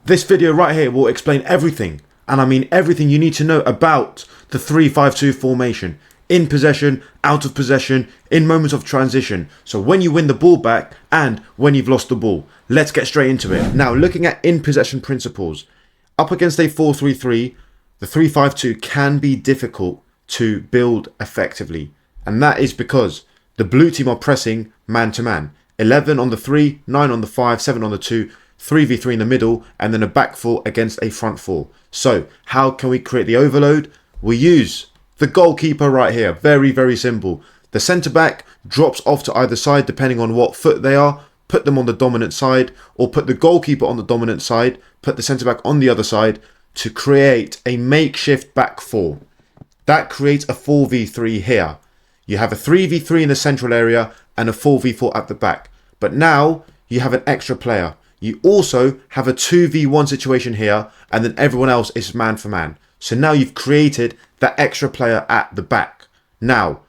This video right here will explain everything, and I mean everything you need to know about the 3-5-2 formation. In possession, out of possession, in moments of transition. So when you win the ball back and when you've lost the ball. Let's get straight into it. Now, looking at in possession principles. Up against a 4-3-3, the 3-5-2 can be difficult to build effectively. And that is because the blue team are pressing man to man. 11 on the 3, 9 on the 5, 7 on the 2, 3v3 in the middle, and then a back 4 against a front 4. So how can we create the overload? We use the goalkeeper right here. Very, very simple. The centre back drops off to either side depending on what foot they are. Put them on the dominant side, or put the goalkeeper on the dominant side. Put the centre back on the other side to create a makeshift back 4. That creates a 4v3 here. You have a 3v3 in the central area and a 4v4 at the back. But now you have an extra player. You also have a 2v1 situation here, and then everyone else is man for man. So now you've created that extra player at the back. Now,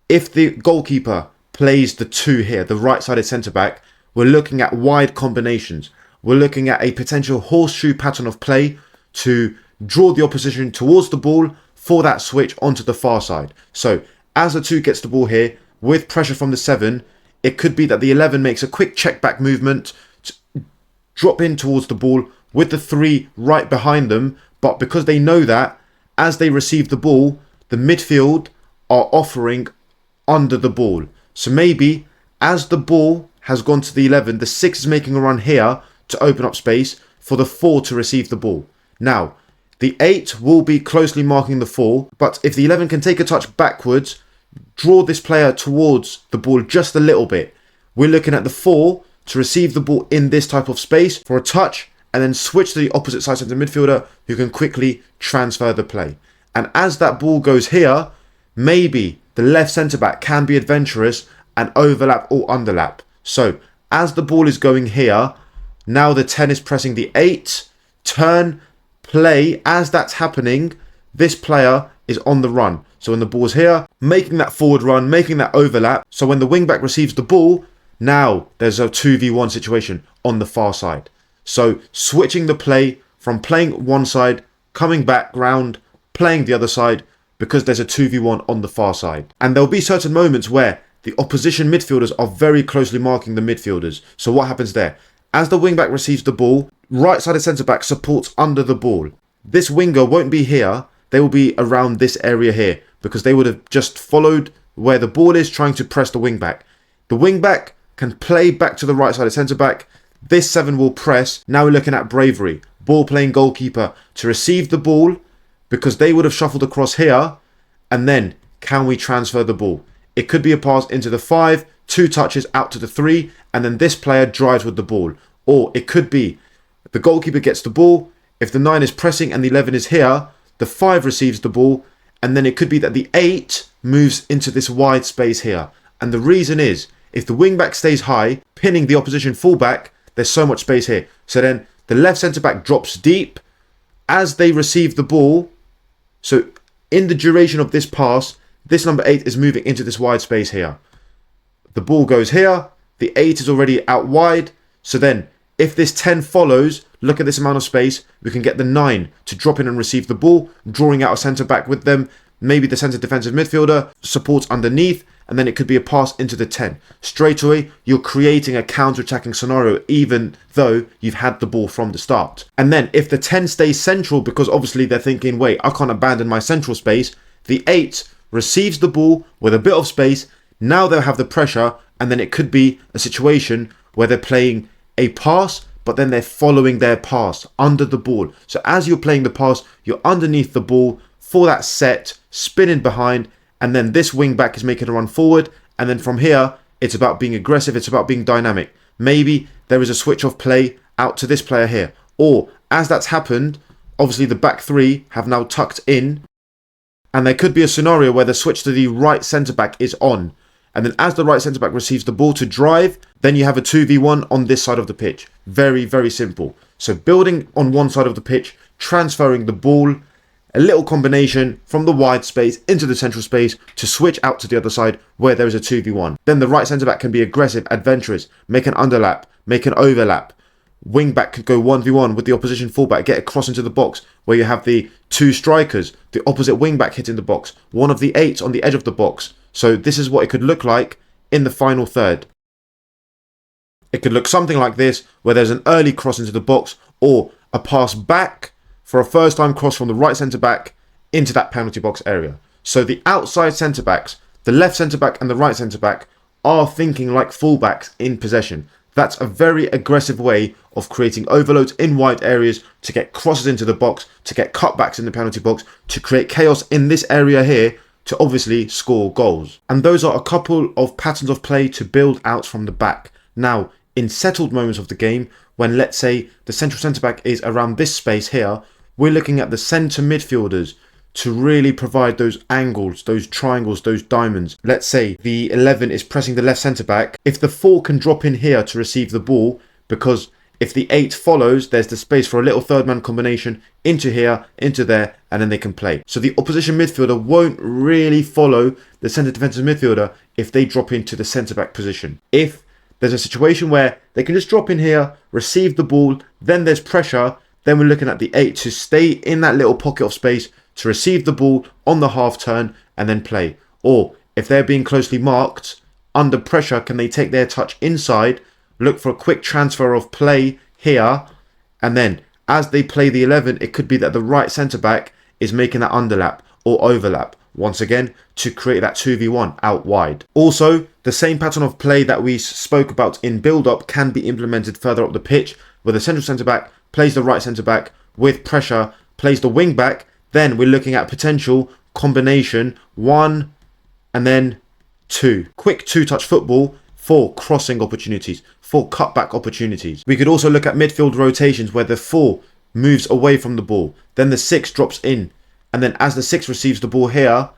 if the goalkeeper plays the 2 here, the right-sided centre-back, we're looking at wide combinations. We're looking at a potential horseshoe pattern of play to draw the opposition towards the ball for that switch onto the far side. So as the 2 gets the ball here, with pressure from the 7, it could be that the 11 makes a quick check-back movement, drop in towards the ball with the 3 right behind them. But because they know that, as they receive the ball, the midfield are offering under the ball. So maybe as the ball has gone to the 11, the 6 is making a run here to open up space for the 4 to receive the ball. Now, the 8 will be closely marking the 4, but if the 11 can take a touch backwards, draw this player towards the ball just a little bit, we're looking at the 4 to receive the ball in this type of space for a touch, and then switch to the opposite side centre midfielder who can quickly transfer the play. And as that ball goes here, maybe the left centre back can be adventurous and overlap or underlap. So as the ball is going here, now the 10 is pressing the 8, turn, play. As that's happening, this player is on the run. So when the ball's here, making that forward run, making that overlap. So when the wing back receives the ball, now there's a 2v1 situation on the far side. So switching the play from playing one side, coming back round, playing the other side, because there's a 2v1 on the far side. And there'll be certain moments where the opposition midfielders are very closely marking the midfielders. So what happens there? As the wing back receives the ball, right-sided centre-back supports under the ball. This winger won't be here. They will be around this area here because they would have just followed where the ball is, trying to press the wing back. The wing back can play back to the right-sided centre-back. This 7 will press. Now we're looking at bravery. Ball playing goalkeeper to receive the ball because they would have shuffled across here. And then can we transfer the ball? It could be a pass into the 5, 2 touches out to the 3, and then this player drives with the ball. Or it could be the goalkeeper gets the ball. If the 9 is pressing and the 11 is here, the 5 receives the ball. And then it could be that the 8 moves into this wide space here. And the reason is, if the wing back stays high, pinning the opposition fullback, there's so much space here. So then the left centre-back drops deep as they receive the ball. So in the duration of this pass, this number 8 is moving into this wide space here. The ball goes here. The 8 is already out wide. So then if this 10 follows, look at this amount of space. We can get the 9 to drop in and receive the ball, drawing out a centre-back with them. Maybe the centre defensive midfielder supports underneath. And then it could be a pass into the 10. Straight away, you're creating a counter-attacking scenario, even though you've had the ball from the start. And then if the 10 stays central, because obviously they're thinking, wait, I can't abandon my central space. The 8 receives the ball with a bit of space. Now they'll have the pressure. And then it could be a situation where they're playing a pass, but then they're following their pass under the ball. So as you're playing the pass, you're underneath the ball for that set, spinning behind. And then this wing back is making a run forward. And then from here, it's about being aggressive. It's about being dynamic. Maybe there is a switch of play out to this player here. Or as that's happened, obviously the back 3 have now tucked in. And there could be a scenario where the switch to the right centre-back is on. And then as the right centre-back receives the ball to drive, then you have a 2v1 on this side of the pitch. Very, very simple. So building on one side of the pitch, transferring the ball, a little combination from the wide space into the central space to switch out to the other side where there is a 2v1. Then the right centre-back can be aggressive, adventurous, make an underlap, make an overlap. wing back could go 1v1 with the opposition fullback, get a cross into the box, where you have the two strikers, the opposite wing back hitting the box, one of the eights on the edge of the box. So this is what it could look like in the final third. It could look something like this, where there's an early cross into the box or a pass back for a first time cross from the right centre back into that penalty box area. So the outside centre backs, the left centre back and the right centre back, are thinking like fullbacks in possession. That's a very aggressive way of creating overloads in wide areas, to get crosses into the box, to get cutbacks in the penalty box, to create chaos in this area here, to obviously score goals. And those are a couple of patterns of play to build out from the back. Now, in settled moments of the game, when let's say the central centre-back is around this space here, we're looking at the centre midfielders to really provide those angles, those triangles, those diamonds. Let's say the 11 is pressing the left centre-back. If the 4 can drop in here to receive the ball, because if the 8 follows, there's the space for a little third man combination into here, into there, and then they can play. So the opposition midfielder won't really follow the centre defensive midfielder if they drop into the centre-back position. If there's a situation where they can just drop in here, receive the ball, then there's pressure, then we're looking at the 8 to stay in that little pocket of space to receive the ball on the half turn and then play. Or if they're being closely marked, under pressure, can they take their touch inside, look for a quick transfer of play here, and then as they play the 11, it could be that the right centre-back is making that underlap or overlap, once again, to create that 2v1 out wide. Also, the same pattern of play that we spoke about in build-up can be implemented further up the pitch, where the central centre-back plays the right centre-back with pressure, plays the wing-back. Then we're looking at potential combination 1 and then 2. Quick 2-touch football for crossing opportunities, for cutback opportunities. We could also look at midfield rotations where the 4 moves away from the ball, then the 6 drops in, and then as the 6 receives the ball here,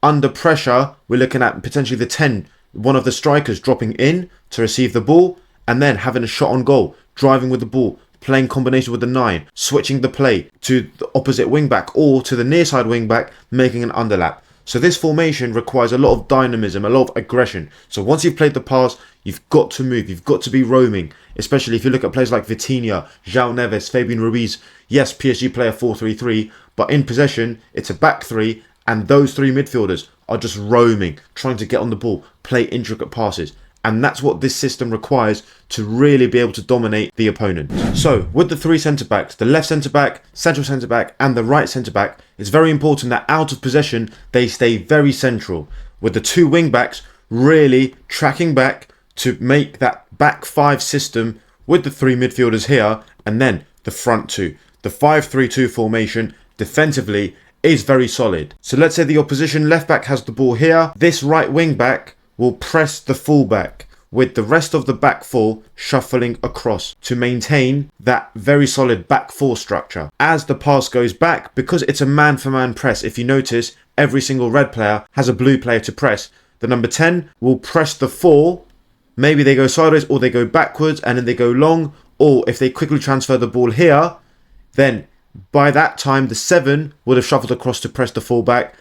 under pressure, we're looking at potentially the 10, one of the strikers dropping in to receive the ball, and then having a shot on goal, driving with the ball, playing combination with the 9, switching the play to the opposite wing back or to the near side wing back, making an underlap. So this formation requires a lot of dynamism, a lot of aggression. So once you've played the pass, you've got to move, you've got to be roaming, especially if you look at players like Vitinha, João Neves, Fabian Ruiz. Yes, PSG play a 4-3-3, but in possession, it's a back 3, and those 3 midfielders are just roaming, trying to get on the ball, play intricate passes. And that's what this system requires to really be able to dominate the opponent. So with the 3 centre-backs, the left centre-back, central centre-back and the right centre-back, it's very important that out of possession, they stay very central. With the 2 wing-backs really tracking back to make that back 5 system with the 3 midfielders here, and then the front 2. The 5-3-2 formation defensively is very solid. So let's say the opposition left-back has the ball here. This right wing-back will press the fullback with the rest of the back 4 shuffling across to maintain that very solid back 4 structure. As the pass goes back, because it's a man-for-man press, if you notice, every single red player has a blue player to press. The number 10 will press the 4, maybe they go sideways or they go backwards and then they go long, or if they quickly transfer the ball here, then by that time the 7 would have shuffled across to press the fullback.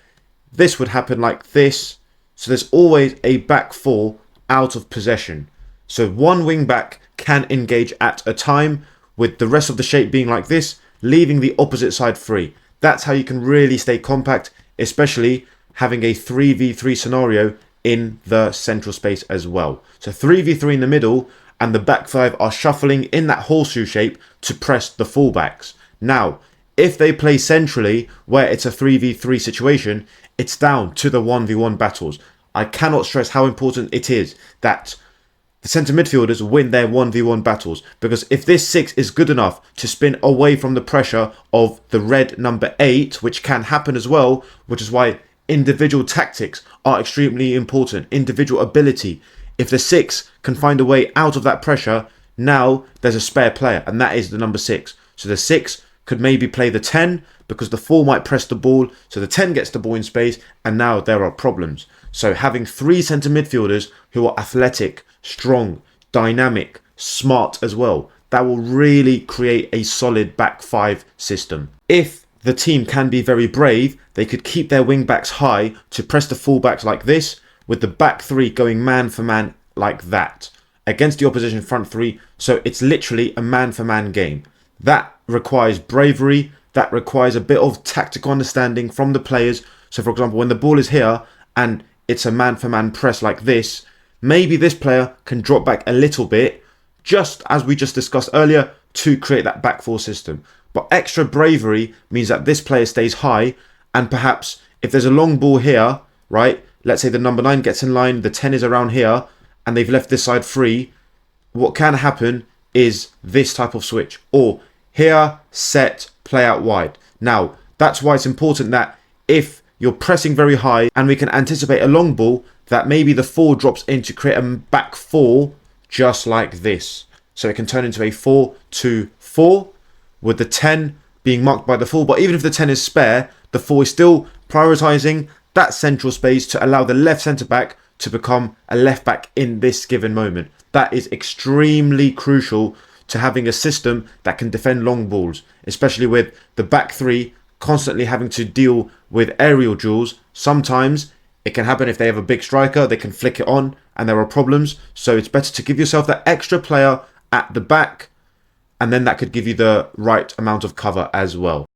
This would happen like this. So there's always a back 4 out of possession. So one wing back can engage at a time, with the rest of the shape being like this, leaving the opposite side free. That's how you can really stay compact, especially having a 3v3 scenario in the central space as well. So 3v3 in the middle, and the back 5 are shuffling in that horseshoe shape to press the fullbacks. Now, if they play centrally, where it's a 3v3 situation, it's down to the 1v1 battles. I cannot stress how important it is that the centre midfielders win their 1v1 battles, because if this 6 is good enough to spin away from the pressure of the red number 8, which can happen as well, which is why individual tactics are extremely important, individual ability. If the 6 can find a way out of that pressure, now there's a spare player, and that is the number 6. So the 6 could maybe play the 10, because the 4 might press the ball, so the 10 gets the ball in space, and now there are problems. So having 3 centre midfielders who are athletic, strong, dynamic, smart as well, that will really create a solid back 5 system. If the team can be very brave, they could keep their wing backs high to press the fullbacks like this, with the back 3 going man for man like that. against the opposition front three. So it's literally a man-for-man game. That requires bravery. That requires a bit of tactical understanding from the players. So for example, when the ball is here and it's a man-for-man press like this, maybe this player can drop back a little bit, just as we just discussed earlier, to create that back four system. But extra bravery means that this player stays high, and perhaps if there's a long ball here, right, let's say the number 9 gets in line, the 10 is around here, and they've left this side free, what can happen is this type of switch. Or here, set, play out wide. Now, that's why it's important that if you're pressing very high and we can anticipate a long ball, that maybe the 4 drops in to create a back 4 just like this. So it can turn into a 4-2-4 with the 10 being marked by the 4. But even if the 10 is spare, the 4 is still prioritising that central space to allow the left centre-back to become a left-back in this given moment. That is extremely crucial to having a system that can defend long balls, especially with the back 3 constantly having to deal with aerial duels. Sometimes it can happen if they have a big striker, they can flick it on and there are problems. So it's better to give yourself that extra player at the back, and then that could give you the right amount of cover as well.